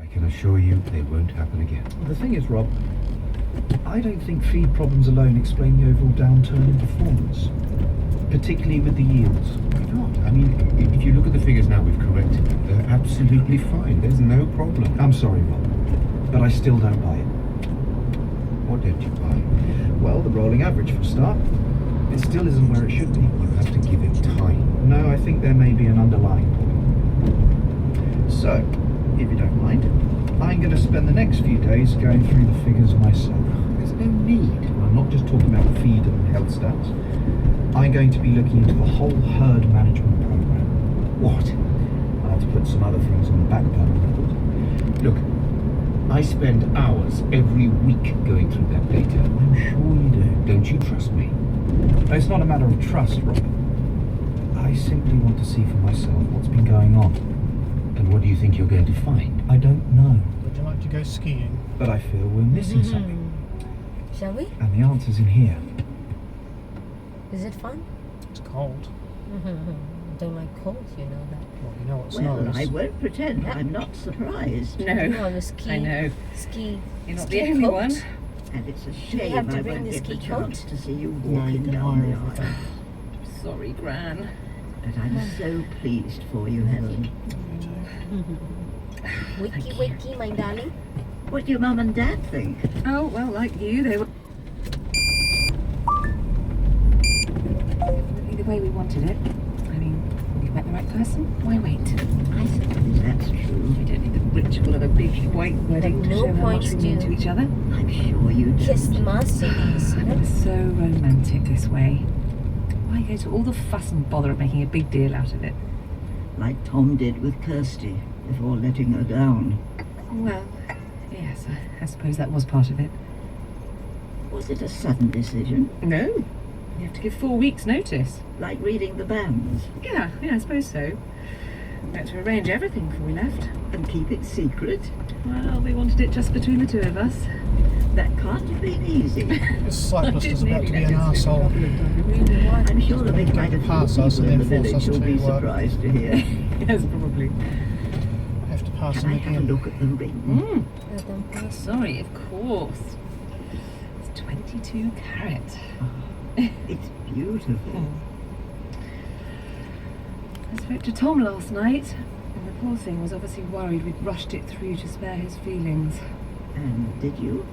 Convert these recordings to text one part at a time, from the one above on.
I can assure you they won't happen again. The thing is, Rob, I don't think feed problems alone explain the overall downturn in performance, particularly with the yields. Why not? I mean, if you look at the figures now we've corrected, they're absolutely fine. There's no problem. I'm sorry, Rob, but I still don't buy it. What don't you buy? Well, the rolling average for a start. It still isn't where it should be. You have to give it time. No, I think there may be an underlying problem. So, if you don't mind, I'm going to spend the next few days going through the figures myself. There's no need. I'm not just talking about feed and health stats. I'm going to be looking into the whole herd management program. What? I'll have to put some other things on the back burner. Look, I spend hours every week going through that data. I'm sure you do. Don't you trust me? It's not a matter of trust, Rob. I simply want to see for myself what's been going on. And what do you think you're going to find? I don't know, Would you like to go skiing? but I feel we're missing something. Shall we? And the answer's in here. Is it fun? It's cold. Don't like cold, you know that. Well, you know what Well, snows. I won't pretend I'm not surprised. No, the ski. I know. Ski. You're not ski the only coat. one. And it's a we shame have to I bring won't the get the ski chance coat? to see you No, you walking can down hire the everything. aisle. Sorry, Gran. But I'm so pleased for you, Helen. Wakey, wakey, my darling. What do your mum and dad think? Oh, well, like you, they were definitely the way we wanted it. I mean, we've met the right person. Why wait? I suppose that's true. We don't need the ritual of a big white wedding to no show how much points we mean to- to each other. I'm sure you do. Kiss the Mercedes. I'm so romantic this way. Why go to all the fuss and bother of making a big deal out of it? Like Tom did with Kirsty before letting her down. Well, yes, I suppose that was part of it. Was it a sudden decision? No. You have to give 4 weeks' notice. Like reading the banns? Yeah, I suppose so. We had to arrange everything before we left. And keep it secret? Well, we wanted it just between the two of us. That can't have been easy. This cyclist is Did about to be nearly an let us in a arsehole. couple of times. Really what? I'm sure there'll be quite a few Pass us people and in the then force village us who'll be to, surprised to hear. Yes, probably. I have to pass Can I him have a again. look at the ring? Let them pass. Sorry, of course. It's 22 carat. It's beautiful. I spoke to Tom last night, and the poor thing was obviously worried we'd rushed it through to spare his feelings. And did you?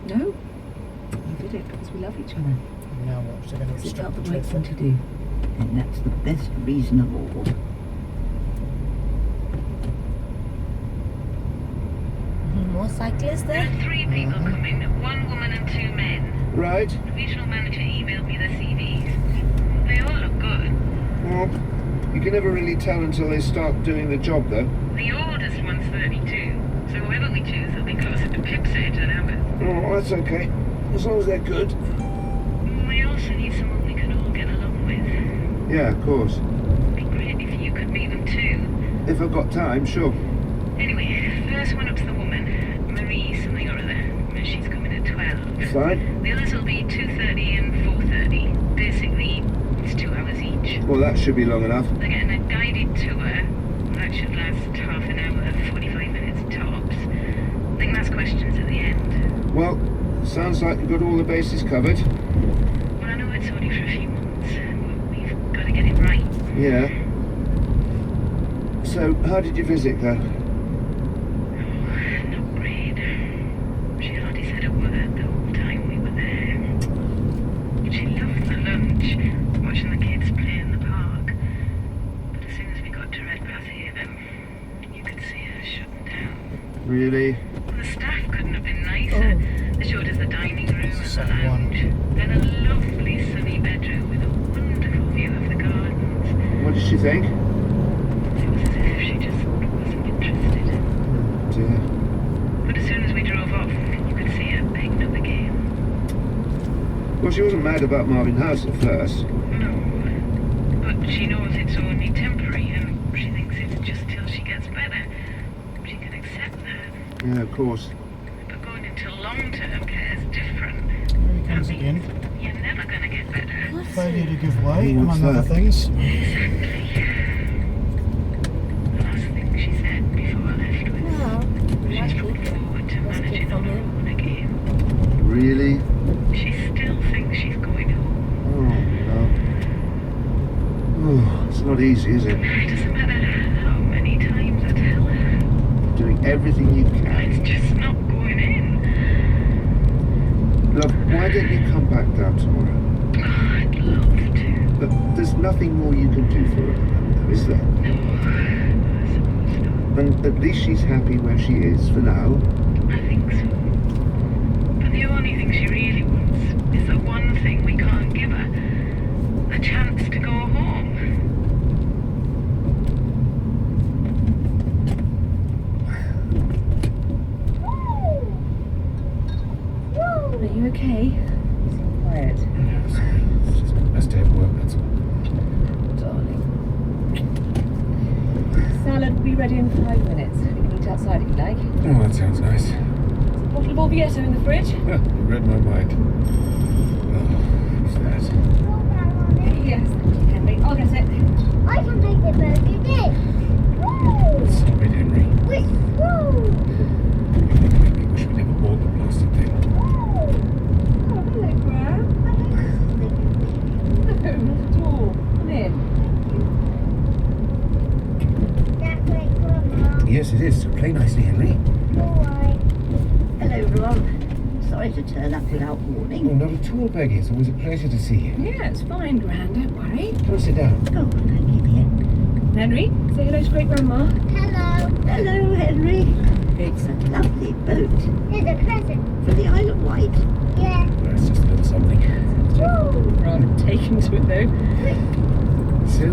No, we did it because we love each other. Now what? They're going to It restrict felt the the right thing traffic. to do. And that's the best reason of all. More cyclists There there? are 3 people coming, 1 woman and 2 men. Right. The regional manager emailed me the CVs. They all look good. Well, you can never really tell until they start doing the job, though. The oldest one's 32, so whoever we choose will be closer to Pip's age than ours. Oh, that's okay. As long as they're good. We also need someone we can all get along with. Yeah, of course. It'd be great if you could meet them too. If I've got time, sure. Anyway, first one up's the woman, Marie something or other. She's coming at 12. Fine. The others will be 2:30 and 4:30. Basically, it's 2 hours each. Well, that should be long enough. They're getting a guided tour. That should last half an hour, 45 minutes tops. Then ask questions at the end. Well, sounds like you've got all the bases covered. Well, I know it's only for a few months, but we've got to get it right. Yeah. So, how did you visit her? Not great. She hardly said a word the whole time we were there. She loved the lunch, watching the kids play in the park. But as soon as we got to Redpath-Haven, you could see her shutting down. Really? The staff couldn't have been nicer. They showed us the dining room and the lounge. Then a lovely sunny bedroom with a wonderful view of the gardens. What did she think? It was as if she just wasn't interested. Dear. But as soon as we drove off, you could see her begging up again. Well, she wasn't mad about Marvin House at first. No, but she knows it's only temporary and she thinks it's just till she gets better. She can accept that. Yeah, of course. But going into long-term care is different. Here he comes again. You're never going to get better. Failure to give way, What's among other that? things. Exactly. The last thing she said before I left was, Well, not easy, is it? It doesn't matter how many times I tell her. Doing everything you can. It's just not going in. Look, why don't you come back down tomorrow? Oh, I'd love to. But there's nothing more you can do for her, though, is there? No, I suppose not. And at least she's happy where she is for now. I think so. But the only thing she really wants is the one thing we can't give her. A chance to go home. Are you okay? You seem quiet. Yeah, sorry. It's just my best day at work, that's all. Darling. Salad will be ready in 5 minutes. We can eat outside if you like. Oh, that sounds nice. There's a bottle of Orvieto in the fridge. You read my mind. Oh, who's that? Yes, thank you, Henry. I'll get it. I can make the burger dish. Woo! Sorry, Henry. Woo! Woo! You make me wish we never bought the plastic thing. Oh, hello, Graham. No, not at all. Come in. That's like Grandma. Yes, it is. So play nicely, Henry. Alright. Hello, Rob. Sorry to turn up without warning. Oh, not at all, Peggy. It's always a pleasure to see you. Yeah, it's fine, Gran. Don't worry. Come and sit down. Oh, thank you, dear. Henry, say hello to great grandma. Hello. Hello, Henry. It's a lovely boat. Here's a present. For the Isle of Wight. Yeah. Well, it's just a little something. Woo! Rather taken to it, though. So,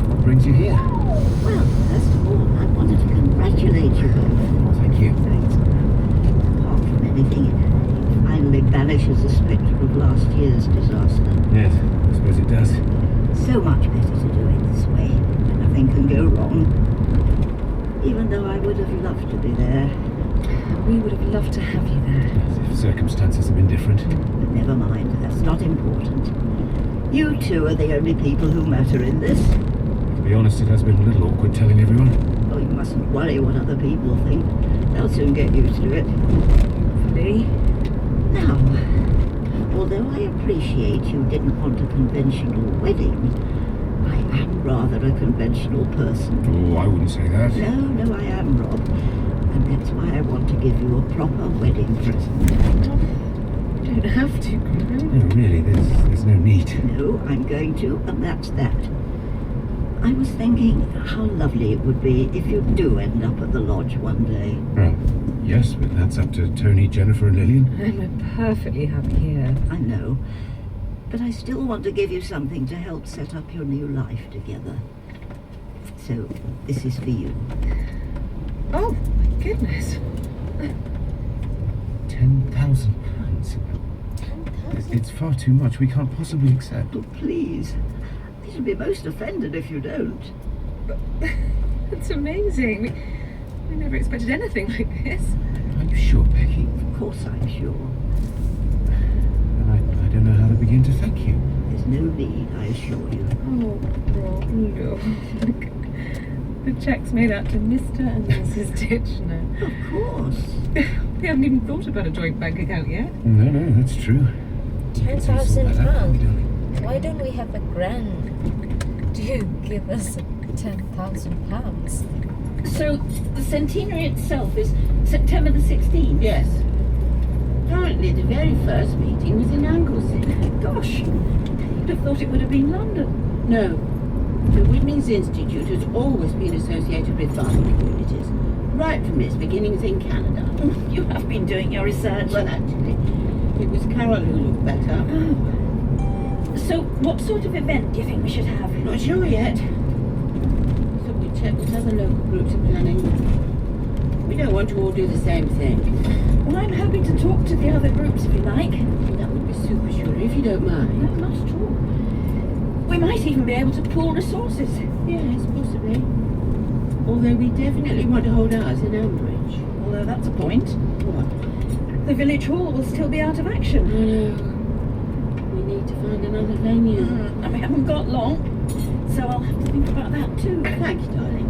what brings you here? Well, first of all, I wanted to congratulate you both. Oh, thank you. Thanks. Apart from anything, it finally banishes the spectre of last year's disaster. Yes, I suppose it does. So much better to do it this way. Nothing can go wrong. Even though I would have loved to be there. We would have loved to have you there. If circumstances have been different. But never mind, that's not important. You two are the only people who matter in this. To be honest, it has been a little awkward telling everyone. Oh, you mustn't worry what other people think. They'll soon get used to it. Lee? Now, although I appreciate you didn't want a conventional wedding, I am rather a conventional person. Oh, I wouldn't say that. No, I am, Rob. And that's why I want to give you a proper wedding present. You don't have to, Gran. No, really, there's no need. No, I'm going to, and that's that. I was thinking how lovely it would be if you do end up at the lodge one day. Well, yes, but that's up to Tony, Jennifer and Lillian. And we're perfectly happy here. I know, but I still want to give you something to help set up your new life together. So, this is for you. Oh, my goodness. £10,000. It's far too much. We can't possibly accept. Oh, please. I should be most offended if you don't. That's amazing. We never expected anything like this. Are you sure, Becky? Of course I'm sure. And I don't know how to begin to thank you. There's no need, I assure you. Oh, Rob, no. The check's made out to Mr. and Mrs. Titchener. Of course. We haven't even thought about a joint bank account yet. No, that's true. £10,000. Why don't we have a grand? Do you give us £10,000? So, the centenary itself is September the 16th? Yes. Apparently the very first meeting was in Anglesey. Gosh, you'd have thought it would have been London. No. The Women's Institute has always been associated with farming communities, right from its beginnings in Canada. You have been doing your research. Well, actually, it was Carol who looked better. So, what sort of event do you think we should have? Not sure yet. So we checked what other local groups are planning. We don't want to all do the same thing. Well, I'm happy to talk to the other groups if you like. That would be super sure if you don't mind. No, not at all. We might even be able to pool resources. Yes, possibly. Although we definitely want to hold ours in Ambridge. Although that's a point. What? The village hall will still be out of I action. know. We need to find another venue. And we haven't got long, so I'll have to think about that too. Thank you, darling.